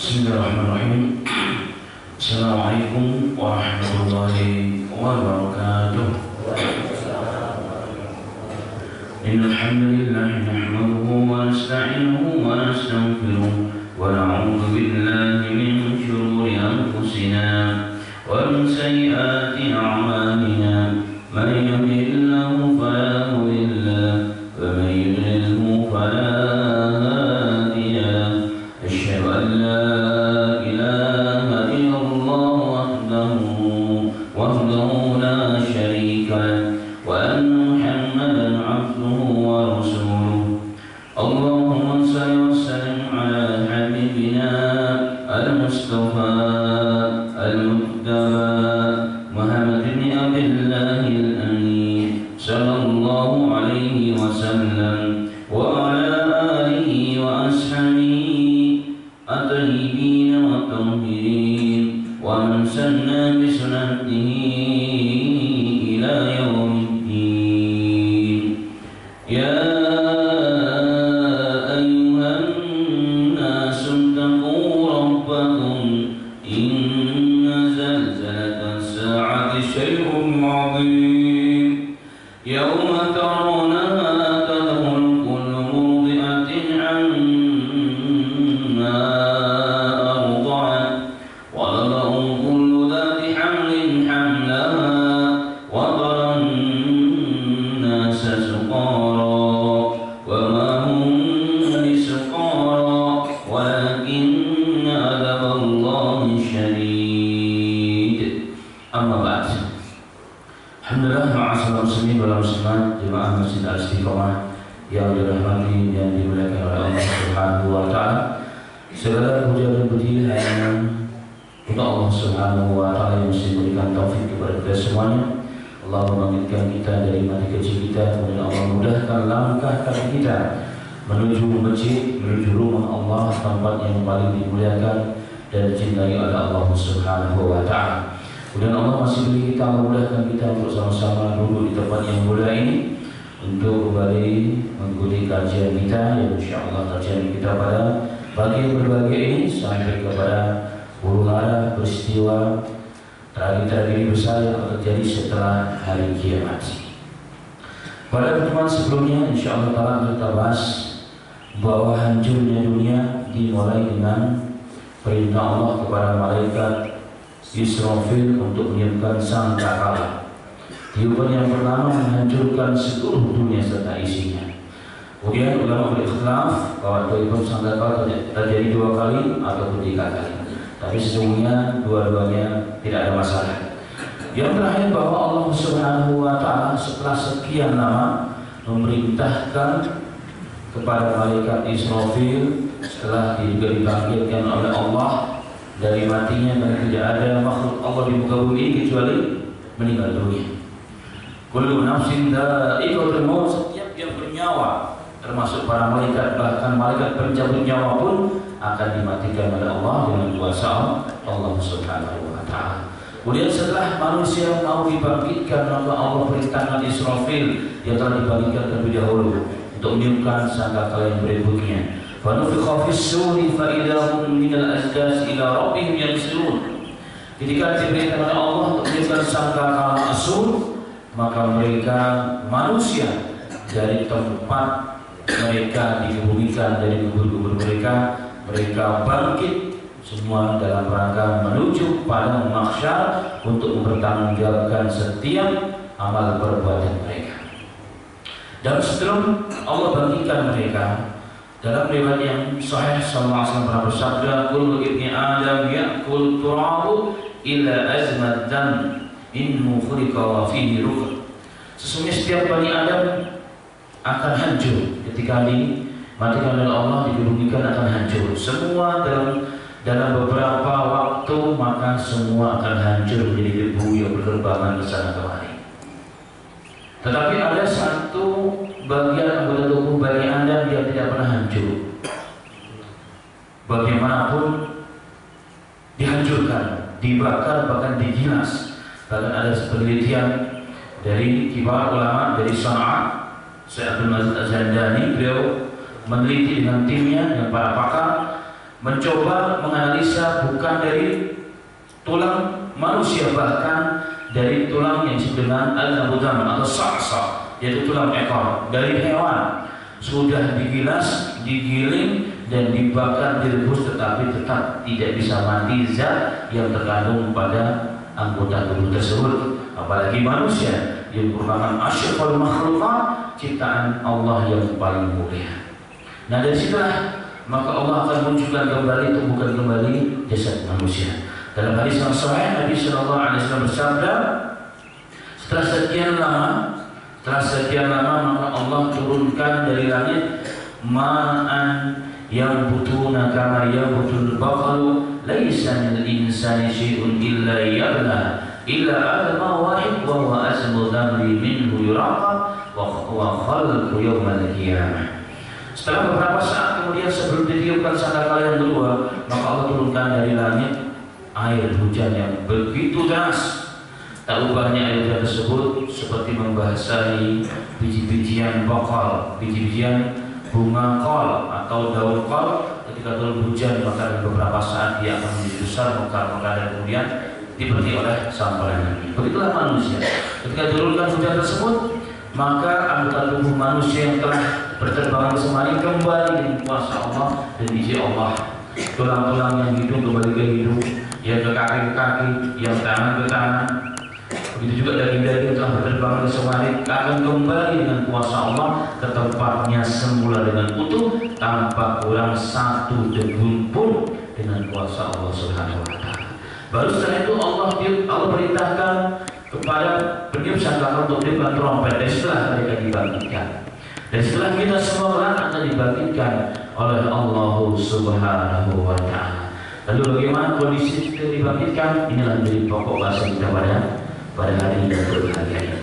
Bismillahirrahmanirrahim. Assalamualaikum warahmatullahi wabarakatuh. Innal hamdalillah nahmaduhu wa nasta'inuhu wa nastaghfiruh wa na'udzu billahi min shururi anfusina wa min sayyiati a'malina. Man yahdihillahu fala mudilla lahu wa man yudlilhu fala hadiya lahu. Asyhadu an la ilaha illallah wahdahu la syarika lahu wa anna Muhammadan abduhu wa rasuluh. Allahumma shalli wa sallim ala habibina al-Mustafa al-Mujtaba Muhammad bin Abdullah al-Amin sallallahu alaihi wasallam wa ala alihi wa ashabihi at-tayyibin wa at-tahirin wa man sanna bi sunnatihi ila yaumiddin. Ya ayyuhan nasu taqu rabbakum inna zalzalata as-sa'ati syai'un 'adzim yawma tarawnaha tadhhalu kullu murdi'atin 'amma arda'at wa tad'u kullu dhati hamlin hamlaha wa tara an-nasa sukara wa ma hum bisukara walakinna 'adzaballahi syadid. Amma ba'd. Alhamdulillah, ma'asyiral muslimin wal muslimat, jemaah Masjid Al-Istiqamah yang dirahmati dan dimuliakan oleh Allah Subhanahu wa taala. Segala puja dan puji hanya untuk Allah Subhanahu wa taala yang masih memberikan taufik kepada kita semuanya. Allah membangkitkan kita dari mati kecil kita, kemudian Allah mudahkan langkah kaki kita menuju masjid, menuju rumah Allah, tempat yang paling dimuliakan dan dicintai oleh Allah Subhanahu wa taala. Kemudian Allah masih beri kita, memudahkan kita untuk sama-sama duduk di tempat yang mulia ini untuk kembali mengikuti kajian kita yang insyaallah kajian kita pada pagi yang berbahagia ini sampai kepada huru hara peristiwa tragedi besar yang akan terjadi setelah hari kiamat. Pada pertemuan sebelumnya insyaallah ta'ala kita bahas bahwa hancurnya dunia dimulai dengan perintah Allah kepada malaikat Israfil untuk menyiapkan sangkakala. Tiupan yang pertama menghancurkan seluruh dunia serta isinya. Kemudian ulama berikhtilaf bahwa tiupan sangkakala terjadi 2 kali atau 3 kali. Tapi sesungguhnya dua-duanya tidak ada masalah. Yang terakhir bahwa Allah Subhanahu wa taala setelah sekian lama memerintahkan kepada malaikat Israfil setelah juga dibangkitkan oleh Allah dari matinya, dan tidak ada makhluk Allah di muka bumi ini kecuali meninggal dunia. Kullu nafsin dha'iqatul maut, setiap yang bernyawa termasuk para malaikat, bahkan malaikat pencabut nyawa pun akan dimatikan oleh Allah dengan kuasa Allah Subhanahu wa taala. Kemudian setelah manusia mau dibangkitkan, maka Allah perintahkan Israfil yang telah dibangkitkan terlebih dahulu untuk meniupkan sangkakala yang berikutnya. Fanufikha fis-suri fa idza hum minal azdas ila rabbihim yansilun. Ketika diperintahkan oleh Allah untuk meniupkan sangkakala asur, maka mereka manusia dari tempat mereka dikebumikan, dari kubur-kubur mereka bangkit semua dalam rangka menuju padang mahsyar untuk mempertanggungjawabkan setiap amal perbuatan mereka. Dan setelah Allah bangkitkan mereka, dalam riwayat yang sahih sallallahu alaihi wasallam pernah bersabda, kullu ibni adam ya'kul turabu illa azmad dam minhu khuliqa wa fihi ruh. Sesungguhnya setiap bani Adam akan hancur ketika dimatikan oleh Allah, dikebumikan akan hancur. Semua dalam beberapa waktu maka semua akan hancur menjadi debu yang berterbangan ke sana kemari. Tetapi ada satu bagian anggota tubuh Bani Adam yang tidak pernah hancur. Bagaimanapun dihancurkan, dibakar, bahkan digilas. Bahkan ada penelitian dari kibar ulama dari Sana'a, Syekh Abdul Majid Az-Zandani, beliau meneliti dengan timnya, dengan para pakar, mencoba menganalisa bukan dari tulang manusia, bahkan dari tulang yang disebut dengan al-nabudam atau sa'sa, yaitu tulang ekor dari hewan. Sudah digilas, digiling dan dibakar, direbus, tetapi tetap tidak bisa mati zat yang terkandung pada anggota tubuh tersebut. Apalagi manusia yang merupakan asyraful makhluqat, ciptaan Allah yang paling mulia. Nah, dari situlah maka Allah akan munculkan kembali, tumbuhkan kembali jasad manusia. Dalam hadis yang sahih, Nabi sallallahu alaihi wasallam bersabda, setelah sekian lama maka Allah turunkan dari langit ma'an yang butuna kama yabutul baqalu laisa minal insani syai'un illa yabla illa adama wahid wa huwa asmu dhamri minhu yuraqa wa khalqu yawmal qiyamah. Setelah beberapa saat kemudian sebelum ditiupkan sangkakala yang kedua, maka Allah turunkan dari langit air hujan yang begitu deras. Tak ubahnya air hujan tersebut seperti membasahi biji-bijian bakal, biji-bijian bunga kol atau daun kol. Ketika turun hujan maka dalam beberapa saat dia akan menjadi besar, mekar-mekar, dan kemudian dipenuhi oleh samparan. Begitulah manusia. Ketika turunkan hujan tersebut, maka anggota tubuh manusia yang telah berterbangan semari kembali dengan kuasa Allah dan izin Allah. Tulang-tulang yang hidung kembali ke hidung, yang ke kaki ke kaki, yang tangan ke tangan. Begitu juga daging-daging telah berterbangan ke semari akan kembali dengan kuasa Allah ke tempatnya semula dengan utuh, tanpa kurang satu degun pun, dengan kuasa Allah Subhanahu wa taala. Baru setelah itu Allah perintahkan kepada peniup sangkakala untuk meniupkan trompet, dan setelah mereka dibangkitkan. Dan setelah kita semua akan dibangkitkan oleh Allah Subhanahu wa taala. Lalu bagaimana kondisi kita dibangkitkan? Inilah menjadi pokok bahasa kita pada hari ini dan berbahagia ini.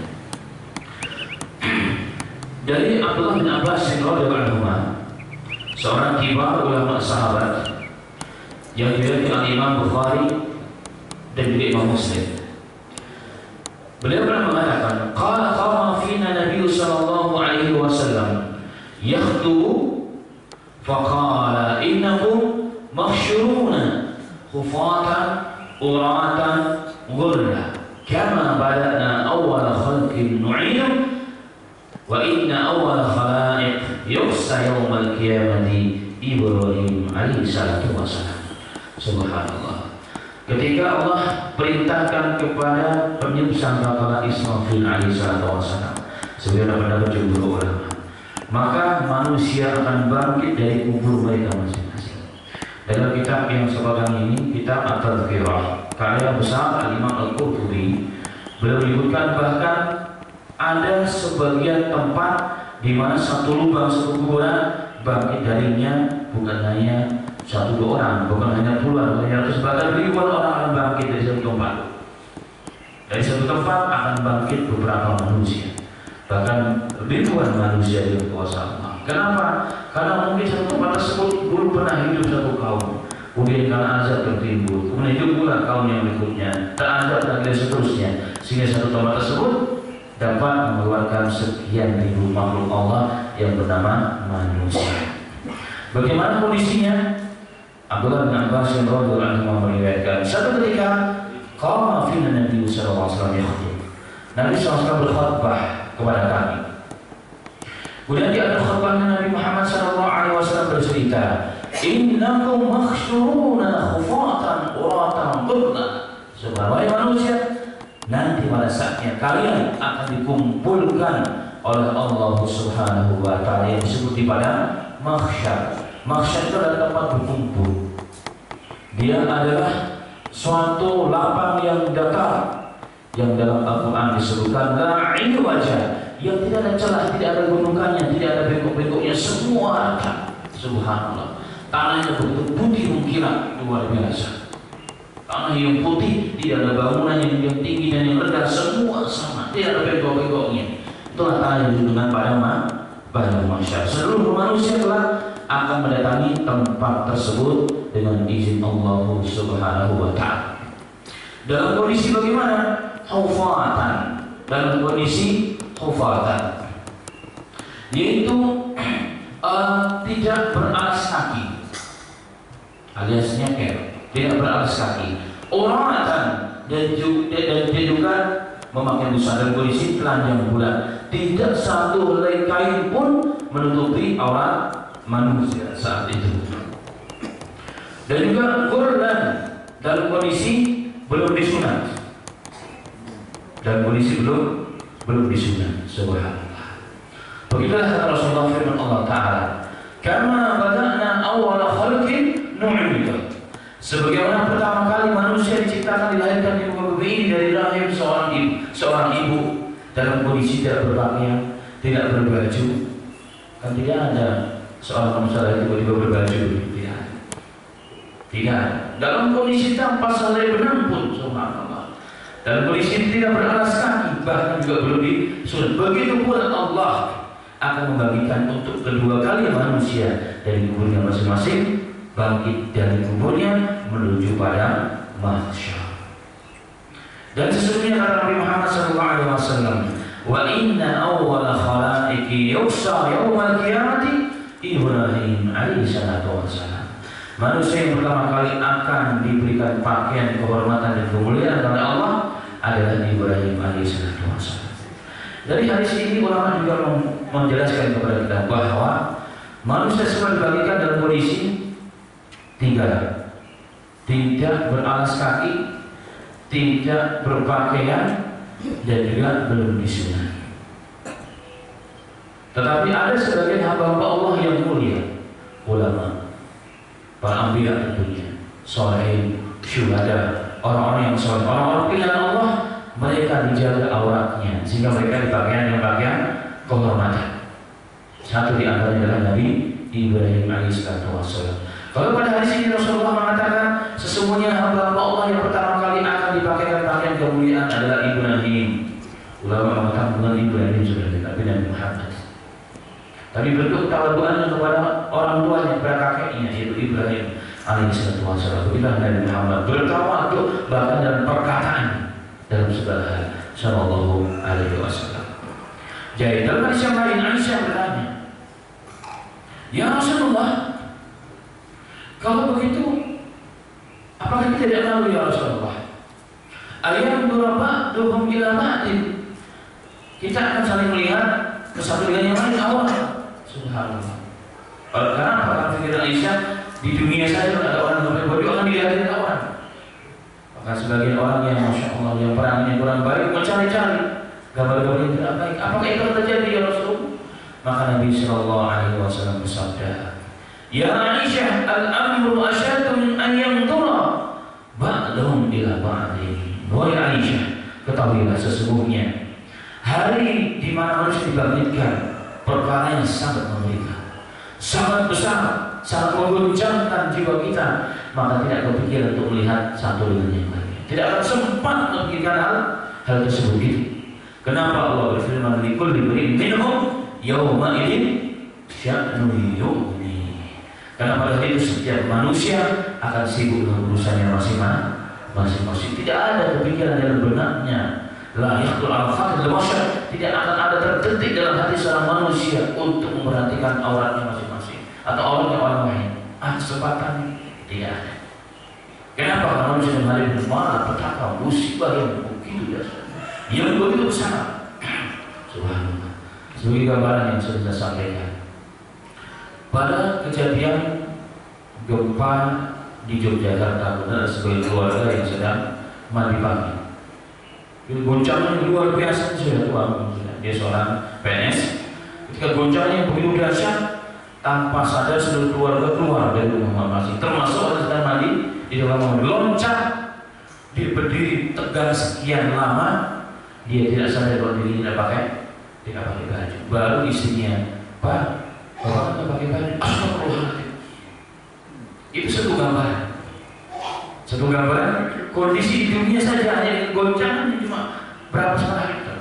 Dari Abdullah bin Abbas radhiyallahu anhu, seorang kibar ulama sahabat yang diriwayatkan Imam Bukhari dan juga Imam Muslim. Beliau pernah mengatakan, qala qama fina Nabi sallallahu alaihi wasallam yakhtubu faqala innakum mahsyuruna khufatan uratan ghurla kama bada'na awwala khalqin nu'id wa inna awwala khalaiq yuhsa yawmal qiyamati Ibrahim alaihi salatu wassalam. Subhanallah. Ketika Allah perintahkan kepada peniup sangkakala Israfil alaihi salatu wassalam, sebagaimana pendapat jumhur ulama, maka manusia akan bangkit dari kubur mereka masing-masing. Dalam kitab yang sekarang ini, kitab At-Tadhkirah, karya besar Al-Imam Al-Qurtubi, beliau menyebutkan bahkan ada sebagian tempat di mana satu lubang satu kuburan bangkit darinya bukan hanya satu dua orang, bukan hanya puluhan, hanya ratus, bahkan ribuan orang akan bangkit dari satu tempat. Dari satu tempat akan bangkit beberapa manusia, bahkan ribuan manusia dengan kuasa Allah. Kenapa? Karena mungkin satu tempat tersebut dulu pernah hidup satu kaum, kemudian karena azab tertimbul, kemudian hidup pula kaum yang berikutnya, terazab dan seterusnya, sehingga satu tempat tersebut dapat mengeluarkan sekian ribu makhluk Allah yang bernama manusia. Bagaimana kondisinya? Abdullah bin Abbas radhiyallahu anhu meriwayatkan, satu ketika qama fina Nabi sallallahu alaihi wasallam yakhutub. Nabi sallallahu alaihi wasallam berkhutbah kepada kami. Kemudian di akhir khutbahnya Nabi Muhammad sallallahu alaihi wasallam bercerita, "Innakum mahsyuruna khufatan uratan ghurla." Sebagai manusia, nanti pada saatnya kalian akan dikumpulkan oleh Allah Subhanahu wa taala yang disebut di pada mahsyar. Mahsyar itu adalah tempat berkumpul. Dia adalah suatu lapang yang datar, yang dalam Al-Quran disebutkan la'in wajah, yang tidak ada celah, tidak ada gunungannya, tidak ada bengkok-bengkoknya, semua rata. Subhanallah. Tanahnya begitu putih mengkilat, luar biasa. Tanah yang putih, tidak ada bangunan yang tinggi dan yang rendah, semua sama, tidak ada bengkok-bengkoknya. Itulah tanah yang digunakan pada mahsyar. Seluruh manusia telah akan mendatangi tempat tersebut dengan izin Allah Subhanahu wa taala. Dalam kondisi bagaimana? Hufatan. Dalam kondisi hufatan, yaitu tidak beralas kaki. alias nyeker, tidak beralas kaki, uratan, dan dia juga memakai busana dan kondisi telanjang bulat, tidak satu helai kain pun menutupi aurat manusia saat itu. Dan juga gurlan dalam kondisi belum disunat, dalam kondisi belum disunat. Subhanallah. Begitulah kata Rasulullah firman Allah Ta'ala, kama bada'na awwala khalqin nu'idu. Sebagaimana pertama kali manusia diciptakan, dilahirkan di muka bumi ini dari rahim seorang ibu dalam kondisi tidak berpakaian, tidak berbaju. Kan tidak ada seorang manusia tiba-tiba berbaju, tidak. Dalam kondisi tanpa selai benang pun, subhanallah. Dalam kondisi tidak beralas kaki, bahkan juga belum disunat. Begitu pula Allah akan membagikan untuk kedua kali manusia dari kuburnya masing-masing, bangkit dari kuburnya menuju pada mahsyar. Dan sesungguhnya kata Nabi Muhammad SAW, wa inna awwala khalaiqi yuhsyar yaumal qiyamati Ibrahim alaihi salatu wassalam. Manusia yang pertama kali akan diberikan pakaian kehormatan dan kemuliaan oleh Allah adalah Ibrahim alaihi salatu wassalam. Dari hadis ini ulama juga menjelaskan kepada kita bahwa manusia semua dibagikan dalam kondisi tiga: tidak beralas kaki, tidak berpakaian, dan juga belum disunat. Tetapi ada sebagian hamba-hamba Allah yang mulia, ulama, para anbiya tentunya, sholihin, syuhada, orang-orang yang soleh, orang-orang pilihan Allah, mereka dijaga auratnya sehingga mereka dipakaian pakaian kehormatan. Satu di antaranya adalah Nabi Ibrahim alaihissalatu wassalam. Kalau pada hadis ini Rasulullah mengatakan sesungguhnya hamba Allah yang pertama kali akan dipakaikan pakaian kemuliaan adalah Ibrahim. Ulama mengatakan bukan Ibrahim sudah, tapi Nabi Muhammad. Tapi bentuk tawaduannya kepada orang tuanya, kepada kakeknya, yaitu Ibrahim alaihissalatu wassalam. Begitulah Nabi Muhammad bertawadu bahkan dalam perkataan, dalam segala hal, sallallahu alaihi wasallam. Jadi dalam hadis yang lain Aisyah bertanya, ya Rasulullah, kalau begitu apakah kita tidak tahu ya Rasulullah? Ayat berapa duhum ila ba'din. Kita akan saling melihat ke satu dengan yang lain awal. Subhanallah. Karena apa pikiran Aisyah, di dunia saja ada orang yang berbaju akan dilihatin kawan. Maka sebagian orang yang masya Allah yang perangnya kurang baik mencari-cari gambar-gambar yang tidak baik. Apakah itu terjadi ya Rasul? Maka Nabi Sallallahu Alaihi Wasallam bersabda, ya Aisyah, al-amru asyaddu min an yanzura ba'dahum ila ba'din. Wahai Aisyah, ketahuilah sesungguhnya hari di mana harus dibangkitkan perkara yang sangat mengerikan, sangat besar, sangat mengguncangkan jiwa kita. Maka tidak berpikir untuk melihat satu dengan yang lain, tidak akan sempat memikirkan hal tersebut. Kenapa Allah berfirman likulli imri'in minhum yawma idzin sya'nun yughni? Karena pada hari itu setiap manusia akan sibuk dengan urusannya masing-masing. Tidak ada kepikiran dalam benaknya, la yaqul al-khatir al-bashar, tidak akan ada terdetik dalam hati seorang manusia untuk memperhatikan auratnya masing-masing atau auratnya orang lain. Kesempatan tidak ada. Kenapa? Karena manusia yang hari ini malah petaka musibah yang begitu dasar, yang begitu besar. Subhanallah. Sebagai gambaran yang sudah saya sampaikan, pada kejadian gempa di Yogyakarta, benar sebagai keluarga yang sedang mandi pagi. Goncangan luar biasa, sudah tua, dia seorang PNS. Ketika goncangan yang begitu dahsyat, tanpa sadar seluruh keluarga keluar dari rumah masing-masing, termasuk orang sedang mandi di dalam mobil. Loncat, dia berdiri tegak sekian lama, dia tidak sadar kalau dirinya tidak pakai baju. Baru istrinya, Pak, bapak tidak pakai baju. Astagfirullahaladzim. Itu satu gambaran kondisi di dunia saja, hanya goncangan cuma berapa setengah meter.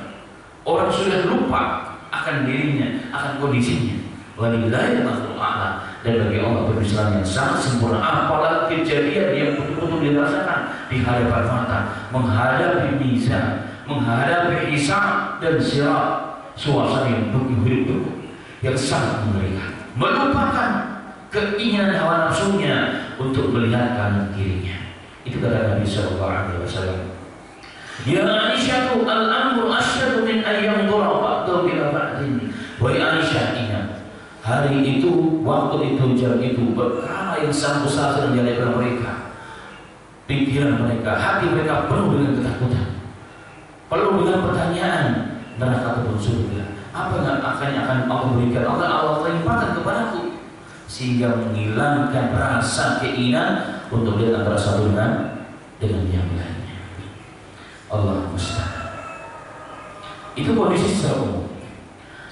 Orang sudah lupa akan dirinya, akan kondisinya. Walillahil mathalul a'la. Dan bagi Allah berislam yang sangat sempurna. Apalagi kejadian yang betul-betul dirasakan di hadapan mata, menghadapi mizan, menghadapi hisab dan sirat, suasana yang begitu yang sangat mengerikan. Melupakan keinginan hawa nafsunya, untuk melihat kanan kirinya. Itu kata Nabi sallallahu alaihi wasallam. Ya Aisyah, al-amru asyadu min ayyam dura ba'du ila ba'din. Wahai Aisyah, ingat, hari itu, waktu itu, jam itu, perkara yang sangat besar sedang dialihkan mereka. Pikiran mereka, hati mereka penuh dengan ketakutan, penuh dengan pertanyaan, neraka ataupun surga. Apa yang akan Allah berikan? Allah limpahkan kepadaku, sehingga menghilangkan rasa keinginan untuk lihat antara satu dengan yang lainnya. Allah musta'an. Itu kondisi secara umum.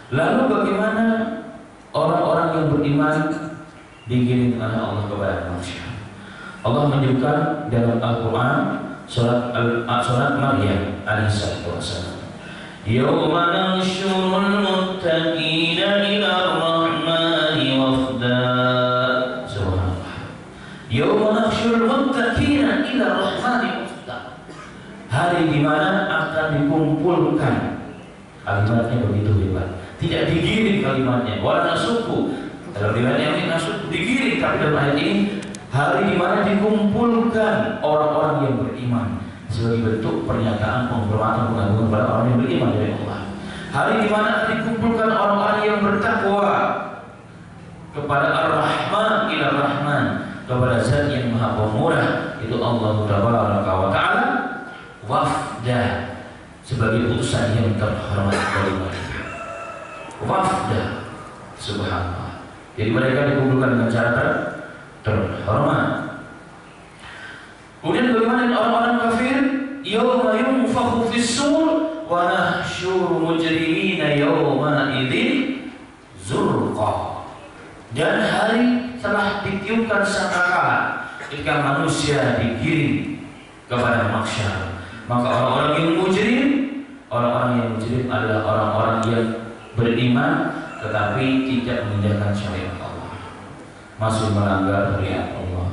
Lalu bagaimana orang-orang yang beriman digiring oleh Allah kepada manusia? Allah menyebutkan dalam Al-Quran surat Maryam alaihissalam, Yawma nahsyurul muttaqina ila ar-rahmani wafda. Subhanallah. Yawma nahsyurul muttaqina ila ar-rahmani wafda. Hari di mana akan dikumpulkan. Kalimatnya begitu hebat. Tidak digiring kalimatnya, wala nasuku. Dalam riwayat yang ini nasuku digiring, tapi dalam ayat ini hari di mana dikumpulkan orang-orang yang beriman sebagai bentuk pernyataan penghormatan pengagungan kepada orang yang beriman dari Allah. Hari di mana dikumpulkan orang-orang yang bertakwa kepada Ar-Rahman ila Rahman, kepada Zat yang Maha Pemurah, itu Allah Tabaraka wa Ta'ala, wafda, sebagai utusan yang terhormat dari mereka. Wafda, subhanallah. Jadi mereka dikumpulkan dengan cara terhormat. Kemudian bagaimana dengan orang-orang kafir? Yawma yunfakhu fis-sur wa nahsyuru mujrimina yawma idzin zurqa. Dan hari telah ditiupkan sangkakala ketika manusia digiring kepada mahsyar. Maka orang-orang yang mujrim adalah orang-orang yang beriman tetapi tidak menjalankan syariat Allah, masih melanggar syariat Allah,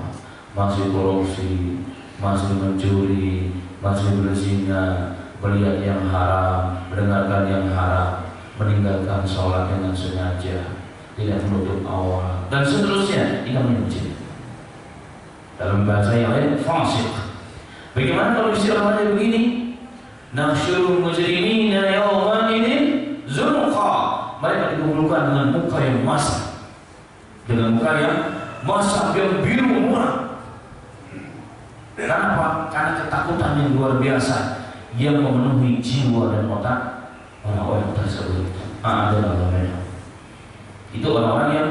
masih korupsi, masih mencuri, masih berzina, melihat yang haram, mendengarkan yang haram, meninggalkan sholat dengan sengaja, tidak menutup awal, dan seterusnya. Ini namanya mujrim. Dalam bahasa yang lain, fasik. Bagaimana kalau istilahnya begini? Nahsyurul mujrimina yawma idzin zurqa. Mereka dikumpulkan dengan muka yang masam, dengan muka yang masam, yang biru muram. Kenapa? Karena ketakutan yang luar biasa yang memenuhi jiwa dan otak orang-orang tersebut. Itu orang-orang yang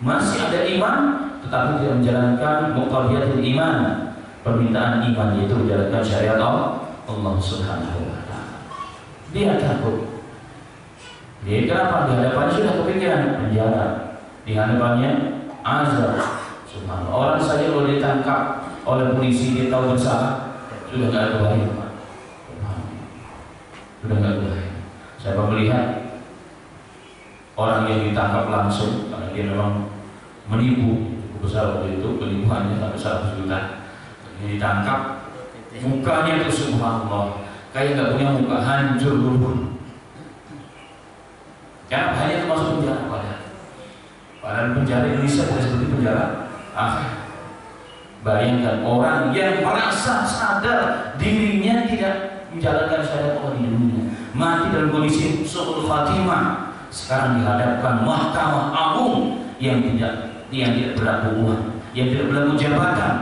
masih ada iman tetapi tidak menjalankan muqtadiyatul iman, permintaan iman, yaitu menjalankan syariat Allah Subhanahu wa ta'ala. Dia takut. Dia kenapa? Di hadapannya sudah kepikiran penjara, di hadapannya azab. Subhanallah. Orang saja kalau ditangkap oleh polisi dia tahu bersalah, sudah nggak ada bahaya. Sudah nggak ada bahaya. Saya melihat orang yang ditangkap langsung karena dia memang menipu besar waktu itu, penipuannya sampai 100 juta. Dia ditangkap, mukanya itu subhanallah kayak nggak punya muka, hancur lumpur. Karena hanya termasuk penjara padahal penjara Indonesia tidak seperti penjara akhir. Bayangkan orang yang merasa sadar dirinya tidak menjalankan syariat Allah di dunia, mati dalam kondisi su'ul khatimah, sekarang dihadapkan mahkamah agung yang tidak berlaku uang, yang tidak berlaku jabatan.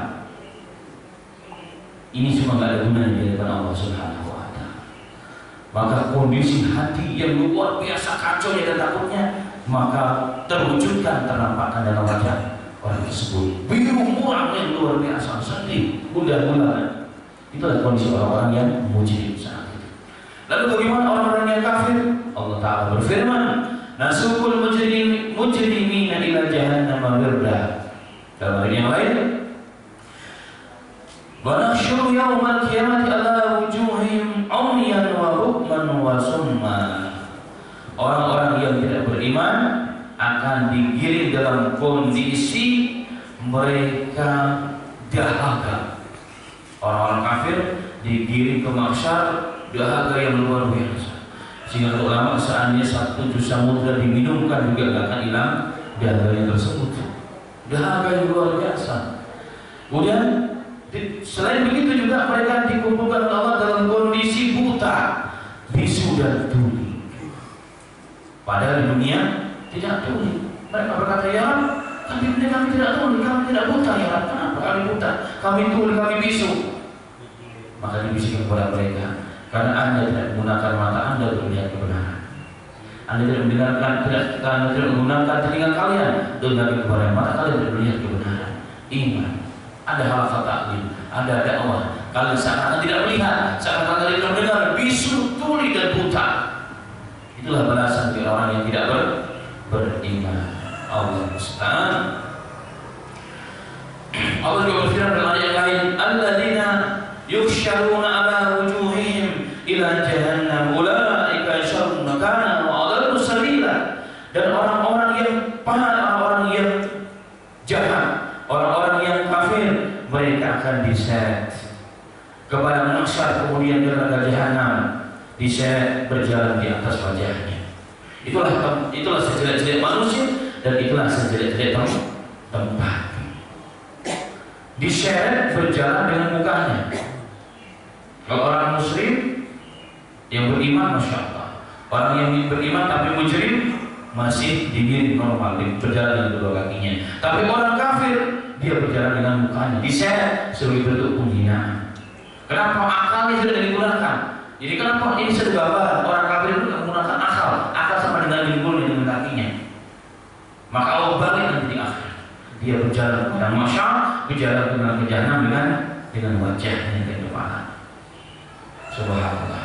Ini semua tidak ada gunanya di hadapan Allah Subhanahu wa ta'ala. Maka kondisi hati yang luar biasa kacau dan takutnya, maka terwujudkan, ternampakkan dalam wajah orang tersebut biru muram yang luar biasa, sedih, gundah-gundah. Itulah kondisi orang-orang yang mujrim saat itu. Lalu bagaimana orang-orang yang kafir? Allah Ta'ala berfirman, nasukul mujrimina ila jahannam wirda. Dalam ayat yang lain, wa nahsyuru yaumal qiyamati ala wujuhihim umyan wa bukman wa summa. Orang-orang yang tidak beriman akan digiring dalam kondisi mereka dahaga. Orang-orang kafir digiring ke mahsyar dahaga yang luar biasa, sehingga ulama seandainya 1 samudra diminumkan juga tidak akan hilang dahaganya tersebut. Dahaga yang luar biasa. Kemudian selain begitu juga mereka dikumpulkan oleh Allah dalam kondisi buta, bisu dan tuli. Padahal di dunia tidak tuli. Mereka berkata, ya Rabb, tapi kami tidak tuli, kami tidak buta ya Rabb. Kenapa kami buta? Kami tuli, kami bisu. Maka dibisikkan kepada mereka, karena Anda tidak menggunakan mata Anda untuk melihat kebenaran. Anda tidak menggunakan telinga kalian untuk melihat kebenaran. Mata kalian tidak melihat kebenaran. Iman, ada hal-hal taklim, ada dakwah. Kalian seakan tidak melihat, seakan kalian tidak mendengar, bisu, tuli dan buta. Itulah balasan bagi orang yang tidak beriman. Allah musta'an. Allah juga berfirman dalam ayat yang lain, alladzina yuhsyaruna ala wujuhihim ila jahannam ulaika syarrun makana wa adallu sabila. Dan orang-orang yang orang yang jahat, orang-orang yang kafir, mereka akan diseret kepada mahsyar, kemudian ke neraka jahanam, diseret berjalan di atas wajahnya. Itulah sejelek-jelek manusia dan itulah sejelek-jelek tempat. Diseret berjalan dengan mukanya. Kalau orang muslim yang beriman, masya Allah. Orang yang beriman tapi mujrim masih dingin normal, berjalan dengan kedua kakinya. Tapi orang kafir dia berjalan dengan mukanya, diseret sebagai bentuk penghinaan. Kenapa? Akalnya sudah digunakan. Jadi kenapa ini satu gambar orang kafir itu menggunakan akal sama dengan dengkulnya, dengan kakinya. Maka Allah balik nanti di akhir. Dia berjalan dengan masyarakat, berjalan dengan kejahanam dengan wajahnya dan kepala. Subhanallah.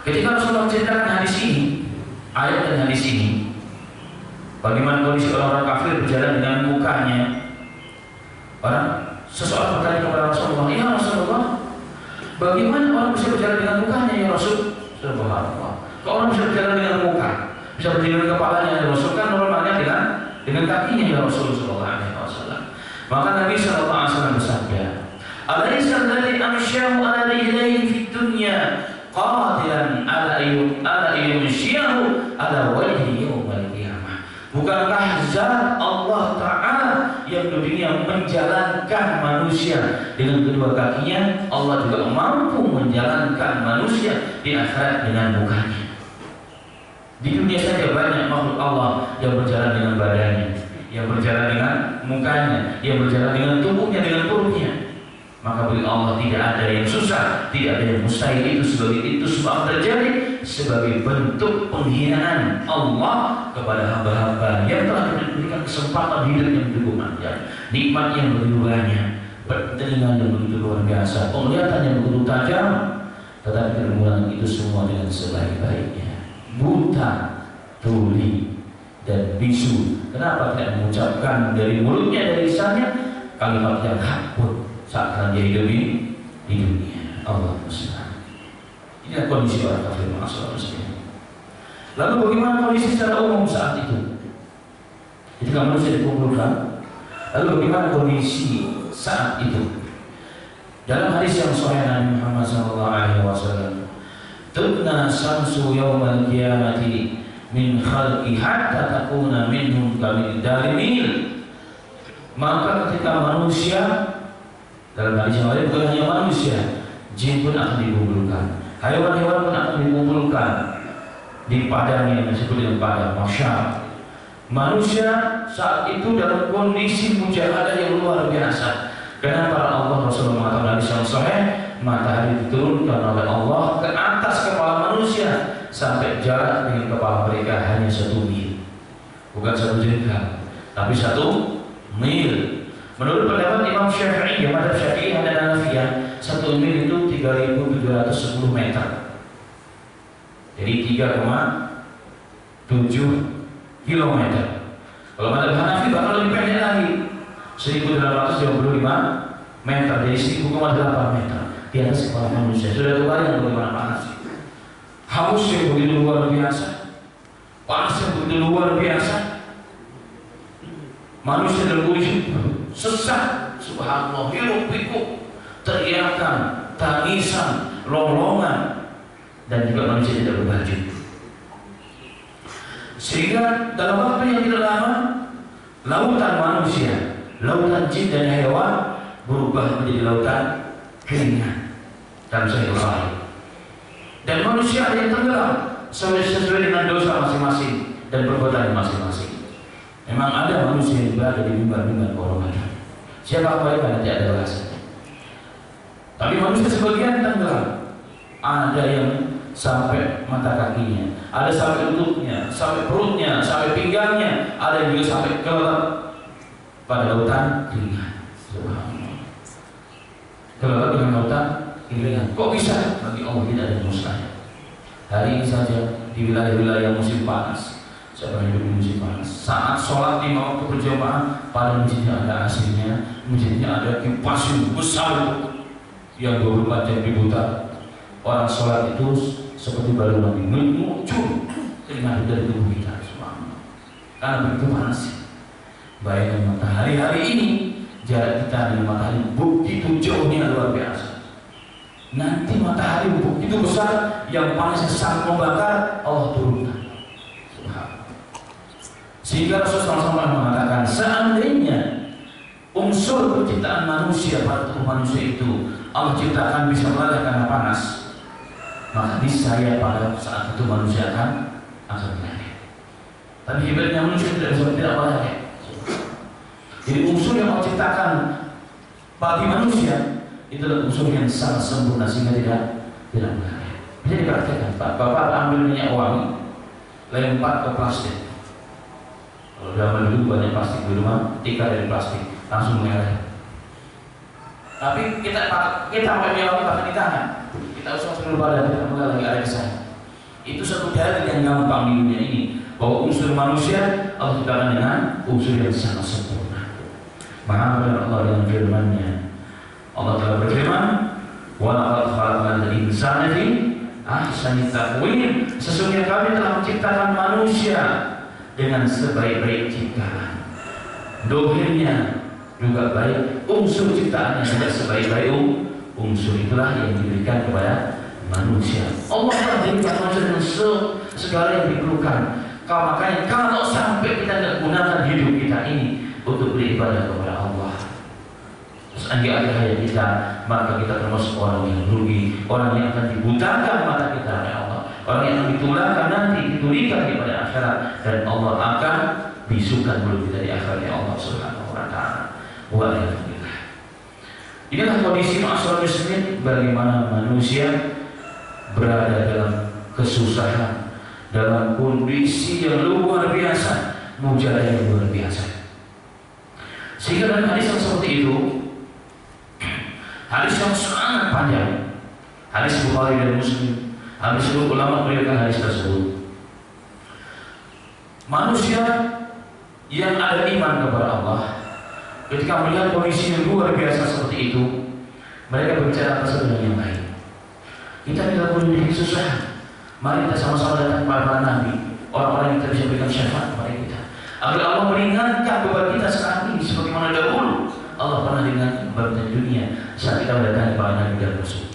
Ketika Rasulullah ceritakan hadis ini, ayat dan hadis ini, bagaimana kondisi orang-orang kafir berjalan dengan mukanya. Seseorang bertanya kepada Rasulullah, ya Rasulullah, bagaimana orang bisa berjalan dengan mukanya ya Rasul? Subhanallah. Kalau orang bisa berjalan dengan muka, bisa berjalan dengan kepalanya ya Rasul, kan normalnya dengan kakinya ya Rasul sallallahu alaihi wasallam. Maka Nabi sallallahu alaihi wasallam bersabda, "Alaysa alladhi amsyahu ala rijlaihi fid dunya qadiran ala yumshiyahu ala wajhi yawmal qiyamah." Bukankah zat Allah Ta'ala yang dunia menjalankan manusia dengan kedua kakinya, Allah juga mampu menjalankan manusia di akhirat dengan mukanya. Di dunia saja banyak makhluk Allah yang berjalan dengan badannya, yang berjalan dengan mukanya, yang berjalan dengan tubuhnya, dengan perutnya. Maka bagi Allah tidak ada yang susah, tidak ada yang mustahil. Itu sebab terjadi sebagai bentuk penghinaan Allah kepada hamba-hamba yang telah diberikan kesempatan hidup yang begitu panjang, nikmat yang begitu banyak, telinga yang begitu luar biasa, penglihatan yang begitu tajam, tetapi kemudian itu semua dengan sebaik-baiknya. Buta, tuli, dan bisu. Kenapa tidak mengucapkan dari mulutnya, dari lisannya kalimat yang hak pun saat akan dia hidup di dunia? Allah musta'an. Ini kondisi orang kafir, masalah muslim. Lalu bagaimana kondisi secara umum saat itu? Ketika manusia dikumpulkan, lalu bagaimana kondisi saat itu? Dalam hadis yang sahih Nabi Muhammad SAW, "Tudna samsu yawmal qiyamati min khalqi hatta takuna minhum kamidari mil." Maka ketika manusia, dalam hadis yang lain bukan hanya manusia, jin pun akan dikumpulkan, hewan-hewan pun akan dikumpulkan di padang yang disebut dengan padang mahsyar. Manusia saat itu dalam kondisi mujahadah yang luar biasa. Kenapa Allah Rasulullah mengatakan hadis yang sahih, matahari diturunkan oleh Allah ke atas kepala manusia sampai jarak dengan kepala mereka hanya 1 mil, bukan 1 jengkal, tapi 1 mil. Menurut pendapat Imam Syafi'i, yang ada Syafi'i dan Hanafiyah, 1 mil itu 3.710 meter. Jadi 3,7 kilometer. Kalau ada Hanafi bakal lebih pendek lagi, 1.825 meter, jadi 1,8 meter di atas kepala manusia. Sudah kebayang bagaimana panas? Haus yang begitu luar biasa, panas yang begitu luar biasa. Manusia dalam kondisi sesak, subhanallah, hiruk pikuk, teriakan, tangisan, lolongan, dan juga manusia tidak berbaju. Sehingga dalam waktu yang tidak lama, lautan manusia lautan jin dan hewan berubah menjadi lautan keringan dalam Sahih Bukhari. Dan manusia ada yang tenggelam sesuai dengan dosa masing-masing dan perbuatan masing-masing. Memang ada manusia yang berada di mimbar-mimbar kehormatan. Siapa mereka nanti ada bahasanya. Tapi manusia sebagian tenggelam. Ada yang sampai mata kakinya, ada sampai lututnya, sampai perutnya, sampai pinggangnya, ada yang juga sampai kelelep pada lautan keringan. Subhanallah. Kelelep dengan lautan keringan. Kok bisa? Bagi Allah tidak ada mustahil. Hari ini saja di wilayah-wilayah musim panas, siapa yang hidup di musim panas, saat sholat di waktu berjamaah, pada masjidnya ada AC-nya, masjidnya ada kipas yang besar yang 24 jam diputar. Orang sholat itu seperti baru lagi muncul keringat dari tubuh kita, karena begitu panas. Bayangkan matahari hari ini, jarak kita dengan matahari begitu jauhnya luar biasa. Nanti matahari begitu besar yang panasnya sangat membakar, Allah turunkan. Sehingga Rasulullah SAW mengatakan, seandainya unsur penciptaan manusia pada tubuh manusia itu Allah ciptakan bisa meleleh karena panas, maka niscaya pada saat itu manusia akan meleleh. Tapi hebatnya manusia tidak meleleh. Jadi unsur yang Allah ciptakan bagi manusia itu adalah unsur yang sangat sempurna sehingga tidak meleleh. Bisa diperhatikan, Bapak ambil minyak wangi, lempar ke plastik. Kalau zaman dulu banyak plastik di rumah, tikar dari plastik langsung meleleh. Tapi kita pakai minyak wangi pakai di tangan. Kita usah seluruh badan, tidak meleleh, ada kesan. Itu satu dalil yang gampang di dunia ini bahwa unsur manusia Allah ciptakan dengan unsur yang sangat sempurna. Maha benar Allah dengan firman-Nya. Allah telah berfirman, "Wa laqad khalaqnal insana fi ahsani taqwim." Sesungguhnya kami telah menciptakan manusia dengan sebaik-baik ciptaan. Dohirnya juga baik, unsur ciptaannya juga sebaik-baik unsur itulah yang diberikan kepada manusia. Allah telah berikan manusia dengan segala yang diperlukan. Makanya kalau sampai kita tidak gunakan hidup kita ini untuk beribadah kepada Allah, terus di akhir hayat kita, maka kita termasuk orang yang rugi, orang yang akan dibutakan mata kita oleh Allah, orang yang akan ditulakan nanti, ditulikan kepada akhirat, dan Allah akan bisukan mulut kita di akhirat Allah Subhanahu wa Ta'ala. Walhamdulillah. Inilah kondisi masyarakat muslimin, bagaimana manusia berada dalam kesusahan, dalam kondisi yang luar biasa, mujahadah yang luar biasa. Sehingga dalam hadis yang seperti itu, hadis yang sangat panjang, hadis Bukhari dan Muslim, hadis seluruh ulama meriwayatkan hadis tersebut. Manusia yang ada iman kepada Allah, ketika melihat kondisi yang luar biasa seperti itu, mereka berbicara atas dengan yang baik. Kita tidak boleh memiliki kesusahan. Mari kita sama-sama datang kepada Nabi, orang-orang yang kita bisa berikan syafaat kepada kita, agar Allah meringankan beban kita sekarang ini sebagaimana dahulu Allah pernah ringankan beban di dunia saat kita mendatangi para Nabi dan Rasul.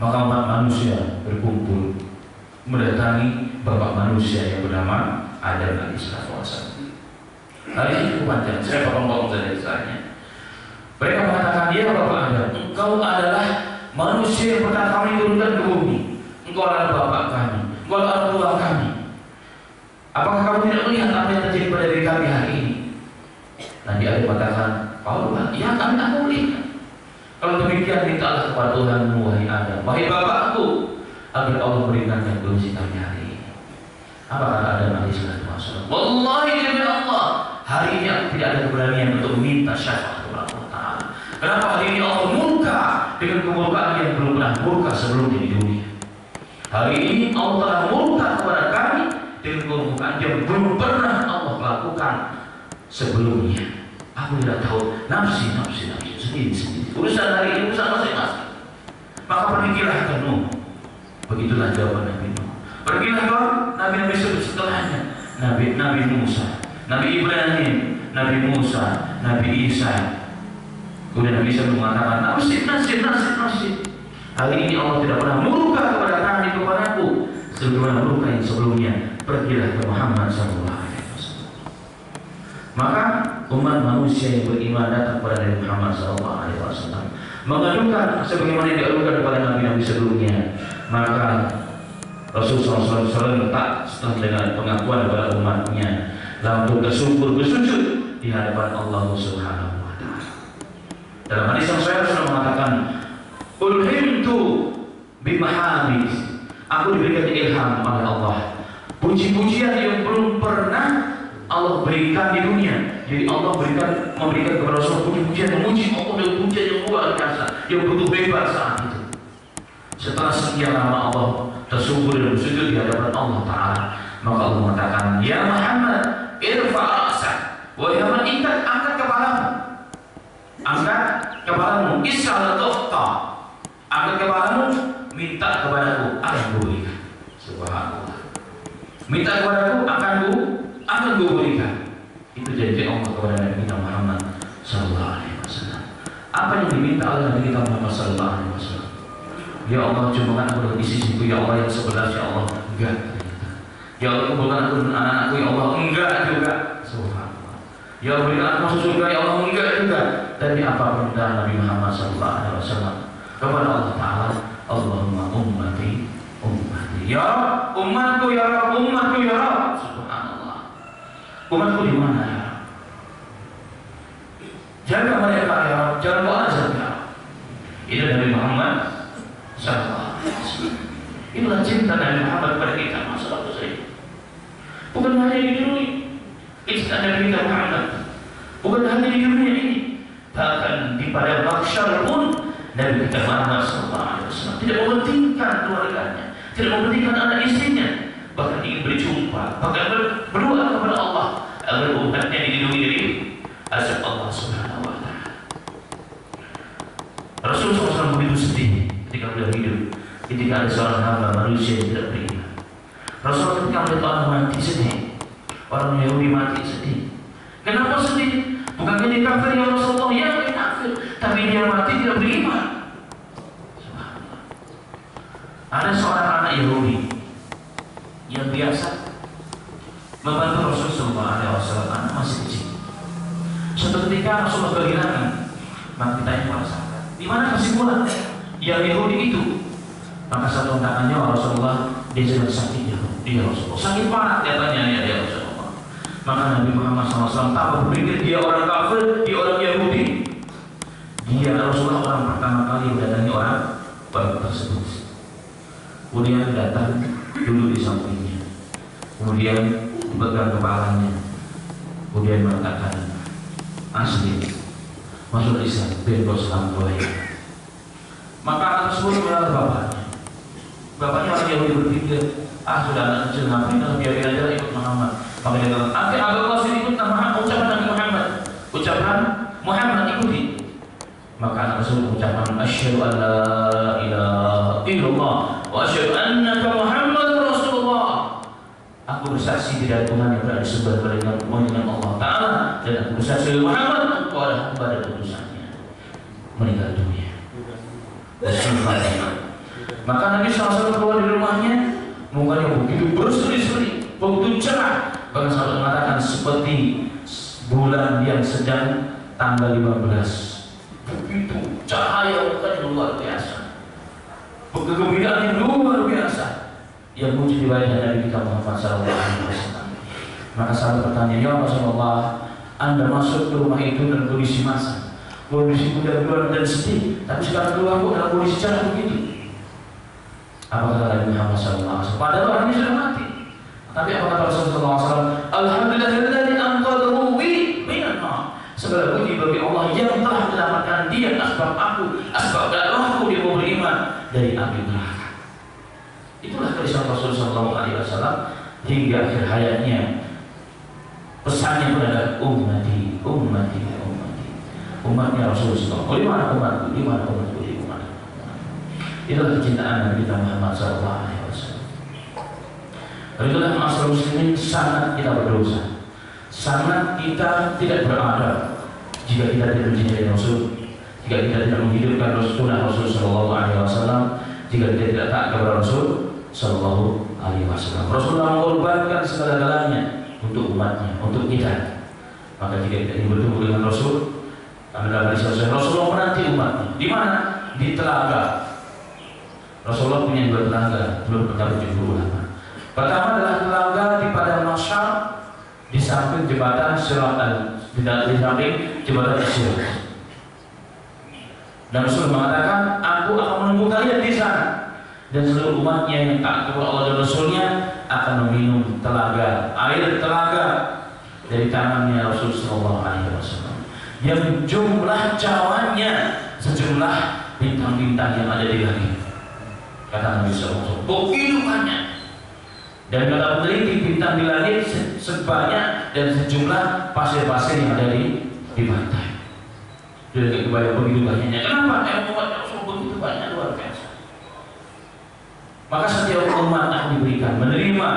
Maka umat manusia berkumpul mendatangi bapak manusia yang bernama Adam alaihissalam. Hari ini cukup panjang, saya potong-potong saja kisahnya. Mereka mengatakan, "Ya Bapak Adam, engkau adalah manusia yang pertama kami turunkan ke bumi. Engkau adalah bapak kami, engkau adalah orang tua kami. Apakah kamu tidak melihat apa yang terjadi pada diri kami hari ini?" Nabi Adam mengatakan, "Pak, ya kami tak melihat. Kalau demikian mintalah kepada Tuhan, wahai Adam, wahai bapakku, agar Allah meringankan kondisi kami hari ini." Apa kata Adam alaihissalam? "Wallahi demi Allah, hari ini aku tidak ada keberanian untuk meminta syafaat kepada Allah Ta'ala. Kenapa hari ini Allah murka dengan kemurkaan yang belum pernah murka sebelumnya di dunia? Hari ini Allah telah murka kepada kami dengan kemurkaan yang belum pernah Allah lakukan sebelumnya. Aku tidak tahu, nafsi sendiri. Urusan hari ini urusan masing-masing. Maka pergilah ke Nuh." Begitulah jawaban Nabi Nuh. Pergilah ke Nabi-Nabi setelahnya, Nabi Musa, Nabi Ibrahim, Nabi Musa, Nabi Isa. Kemudian Nabi Isa mengatakan, nasib. Hari ini Allah tidak pernah murka kepada kami, kepadaku, sebagaimana murka yang sebelumnya. Pergilah ke Muhammad SAW. Maka umat manusia yang beriman datang kepada Nabi Muhammad SAW, mengadukan sebagaimana yang diadukan kepada nabi-nabi sebelumnya, maka Rasulullah SAW letak setelah dengan pengakuan kepada umatnya lalu bersyukur di hadapan Allah Subhanahu wa Ta'ala. Dalam hadis yang saya sudah mengatakan, ulhimtu bimahamid, aku diberikan ilham oleh Allah, puji-pujian yang belum pernah Allah berikan di dunia. Jadi Allah memberikan kepada Rasul puji-pujian, memuji Allah dengan pujian yang luar biasa, yang begitu bebas saat itu. Setelah sekian lama Allah tersungkur dan bersujud di hadapan Allah Ta'ala, maka Allah mengatakan, ya Muhammad, irfa' ra'sak, wahai Muhammad, angkat kepalamu, angkat kepalamu, is'al tuhta, angkat kepalamu, minta kepadaku, akan kuberikan. Subhanallah, minta kepadaku, akan kuberikan. Itu janji Allah kepada Nabi kita Muhammad sallallahu alaihi wasallam. Apa yang diminta oleh Nabi kita Muhammad sallallahu alaihi wasallam? Ya Allah, cuma aku dengan istri-istriku, ya Allah yang sebelas, ya Allah, enggak. Ya Allah, kumpulkan aku dengan anak-anakku, ya Allah, enggak juga. Subhanallah. Ya Allah, berikan aku masuk surga, ya Allah, enggak juga. Tapi apa perintah Nabi Muhammad sallallahu alaihi wasallam kepada Allah Ta'ala? Allahumma ummati, ummati. Ya Rabb, umatku, ya Rabb, umatku, ya Rabb. Subhanallah. Umatku di mana, ya Rabb? Jaga mereka, ya Rabb, jangan kau azab, ya Rabb. Itu Nabi Muhammad sallallahu alaihi wasallam. Inilah cinta Nabi Muhammad kepada kita, masalah itu. Bukan hanya di dunia, cinta Nabi kita Muhammad bukan hanya di dunia ini, bahkan di pada mahsyar pun Nabi kita Muhammad sallallahu alaihi wasallam tidak mementingkan keluarganya, tidak mementingkan anak istrinya, bahkan ingin berjumpa, bahkan berdoa kepada Allah agar umatnya dilindungi dari azab Allah Subhanahu wa Ta'ala. Rasulullah SAW begitu sedih ketika beliau hidup, ketika ada seorang hamba manusia yang tidak beriman. Rasulullah ketika melihat orang mati sedih, orang Yahudi mati sedih. Kenapa sedih? Bukan dia kafir ya Rasulullah, ya dia kafir, tapi dia mati tidak beriman. Ada seorang anak Yahudi yang biasa membantu Rasulullah SAW, anak masih kecil. Suatu ketika Rasulullah kehilangan, maka ditanya kepada sahabat, di mana kesimpulan yang Yahudi itu? Maka satu tangannya Rasulullah, dia sedang sakit ya Rasulullah, sakit parah katanya ya Rasulullah. Maka Nabi Muhammad SAW tak berpikir dia orang kafir, dia orang Yahudi. Dia Rasulullah orang pertama kali mendatangi orang tersebut. Kemudian datang duduk di sampingnya, kemudian pegang kepalanya, kemudian mengatakan, asli masuk Islam, bebas boleh. Maka anak tersebut mengenal bapaknya. Bapaknya orang Yahudi berpikir, sudah anak kecil ngapain kalau biarin aja ikut Muhammad. Maka dia kata, nanti agak kelas ikut nama ucapan Nabi Muhammad, ucapan Muhammad ikuti. Maka anak tersebut mengucapkan, asyhadu an la ilaha illallah wa asyhadu annaka Muhammadur Rasulullah. Aku bersaksi tidak ada Tuhan yang berada disembah dengan Allah Ta'ala, dan aku bersaksi Muhammad engkau adalah hamba dan utusannya. Meninggal dunia. Maka Nabi SAW keluar dari rumahnya, mukanya begitu berseri-seri, begitu cerah, bahkan sampai mengatakan seperti bulan yang sedang tanggal 15. Begitu cahaya mukanya luar biasa, kegembiraan yang luar biasa yang muncul di wajah Nabi kita Muhammad SAW. Maka sahabat bertanya, ya Rasulullah, Anda masuk ke rumah itu dalam kondisi masa, kondisi mudah dan sedih, tapi sekarang keluar dalam kondisi cerah begitu. Apa kata Nabi Muhammad SAW? Padahal orangnya sudah mati. Tapi apa kata Rasulullah SAW? Alhamdulillahilladzi anqadhahu minan nar. Segala puji bagi Allah yang telah menyelamatkan dia, asbab dakwahku dia mau beriman dari api neraka. Itulah kisah Rasulullah SAW hingga akhir hayatnya. Pesannya pun adalah ummati, ummati, ummati. Umatnya Rasulullah. Oh, di mana umatku? Di mana umatku? Di mana? Itulah kecintaan Nabi kita Muhammad SAW. Itulah masyarakat muslimin, sangat kita berdosa, sangat kita tidak beradab jika kita tidak mencintai Rasul, jika kita tidak menghidupkan Rasulullah SAW, jika kita tidak taat kepada Rasul SAW. Rasulullah mengorbankan segala-galanya untuk umatnya, untuk kita. Maka jika kita ingin bertemu dengan Rasul, adalah Rasulullah menanti umatnya. Di mana? Di telaga. Rasulullah punya 2 telaga, belum pernah berjumpa ulama. Pertama adalah telaga di padang mahsyar, di samping jembatan Sirat, di samping jembatan Sirat. Dan Rasul mengatakan, aku akan menunggu kalian di sana, dan seluruh umatnya yang taat kepada Allah dan Rasulnya akan meminum telaga, air telaga dari tangannya Rasul Sallallahu Alaihi Wasallam, yang jumlah cawannya sejumlah bintang-bintang yang ada di langit. Kata Nabi Sallallahu Alaihi Wasallam, begitu banyak. Dan kata peneliti, bintang di langit sebanyak dan sejumlah pasir-pasir yang ada di pantai. Jadi kebayang begitu banyaknya. Kenapa? Umat Rasul begitu banyak, luar biasa. Maka setiap umat akan diberikan menerima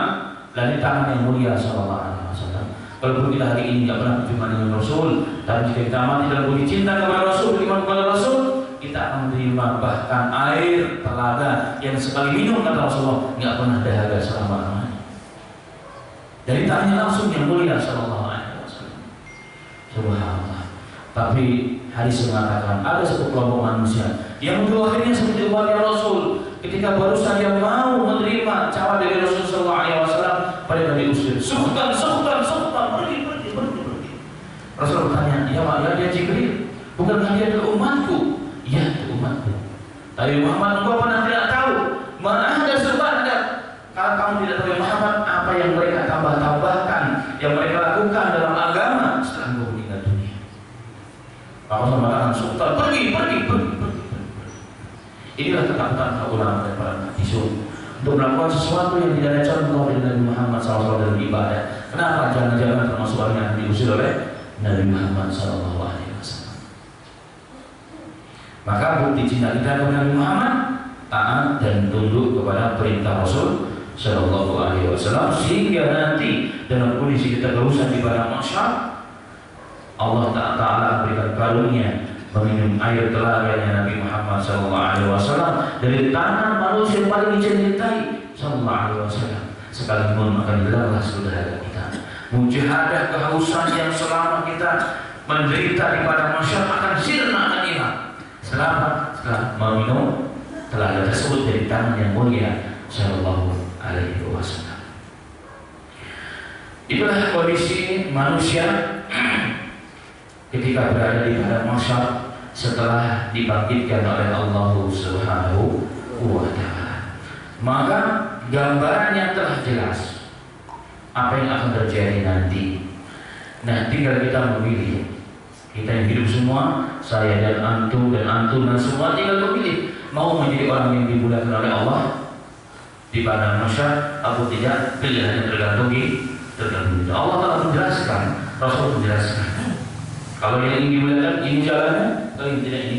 dari tangan yang mulia Sallallahu Alaihi Wasallam. Walaupun kita hari ini tidak pernah berjumpa dengan Rasul, tapi jika kita mati dalam budi cinta kepada Rasul, beriman kepada Rasul, kita akan menerima bahkan air telaga yang sekali minum, kata Rasulullah, tidak pernah dahaga selama-lamanya. Dari tangannya langsung yang mulia Sallallahu Alaihi Wasallam. Subhanallah. Tapi hadis mengatakan ada satu kelompok manusia yang akhirnya seperti umatnya Rasul, ketika baru saja mau menerima cawan dari Rasul Sallallahu Alaihi Wasallam, mereka diusir. Suhtan, pergi. Rasul bertanya, ya Jibril, bukankah dia adalah umatku? Ya, itu umatku. Tapi Muhammad, engkau pernah tidak tahu mana ada sebab kalau kamu tidak tahu Muhammad, apa yang mereka tambahkan, yang mereka lakukan dalam agama setelah engkau meninggal dunia. Maka Rasul mengatakan, Sultan, pergi. Inilah ketakutan ulama dan para mahasiswa untuk melakukan sesuatu yang tidak ada contoh dari Nabi Muhammad SAW dalam ibadah. Kenapa? Jangan-jangan termasuk orang yang diusir oleh Nabi Muhammad SAW. Maka bukti cinta kita kepada Nabi Muhammad, taat dan tunduk kepada perintah Rasul Sallallahu Alaihi Wasallam, sehingga nanti dalam kondisi kita berusaha di padang mahsyar, Allah Ta'ala berikan karunia meminum air telaganya Nabi Muhammad SAW dari tangan manusia yang paling dicintai Sallallahu Alaihi Wasallam. Sekalipun akan hilanglah saudara kita, mujahadah kehausan yang selama kita menderita di padang mahsyar akan sirna, akan hilang setelah meminum telaga tersebut dari tangan yang mulia Sallallahu Alaihi Wasallam. Itulah kondisi manusia ketika berada di padang mahsyar setelah dibangkitkan oleh Allah Subhanahu wa Ta'ala. Maka gambarannya telah jelas apa yang akan terjadi nanti. Nah, tinggal kita memilih. Kita yang hidup semua, saya dan antum dan semua tinggal memilih mau menjadi orang yang dimuliakan oleh Allah di padang mahsyar atau tidak. Pilihannya tergantung Allah telah menjelaskan, Rasul menjelaskan. Kalau yang ingin dimuliakan ini jalannya, kalau yang tidak ini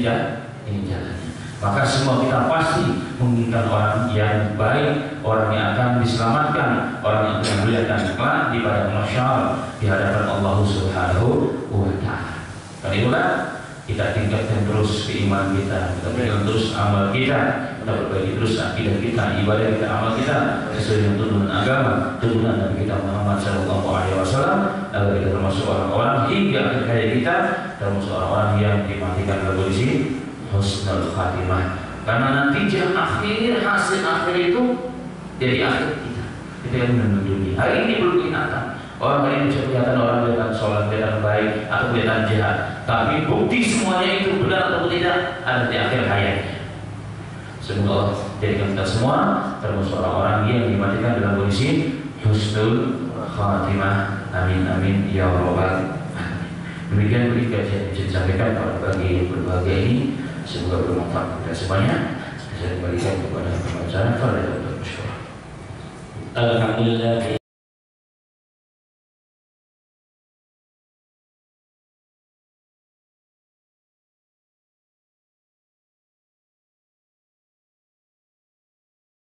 jalannya. Maka semua kita pasti menginginkan orang yang baik, orang yang akan diselamatkan, orang yang akan dimuliakan kelak di padang mahsyar di hadapan Allah Subhanahu wa Ta'ala. Dan itulah kita tingkatkan terus keimanan kita tingkatkan terus amal kita perbaiki terus akidah kita, ibadah kita, amal kita sesuai dengan tuntunan agama, tuntunan Nabi kita Muhammad Sallallahu Alaihi Wasallam, agar kita termasuk orang-orang hingga akhir hayat kita termasuk orang-orang yang dimatikan dalam kondisi husnul khatimah. Karena nanti hasil akhir itu jadi akhir kita yang mendunia. Hari ini belum kelihatan. Orang hari ini bisa kelihatan orang kelihatan sholat, kelihatan baik atau kelihatan jahat, tapi bukti semuanya itu benar atau tidak ada di akhir hayat. Semoga Allah jadikan kita semua termasuk orang-orang yang dimatikan dalam kondisi husnul khatimah. Amin amin ya rabbal alamin. Demikian beri kajian yang disampaikan pada pagi berbahagia ini. Semoga bermanfaat kita semuanya. Saya kembalikan kepada pembicara pada Dr. Musyawar. Alhamdulillah.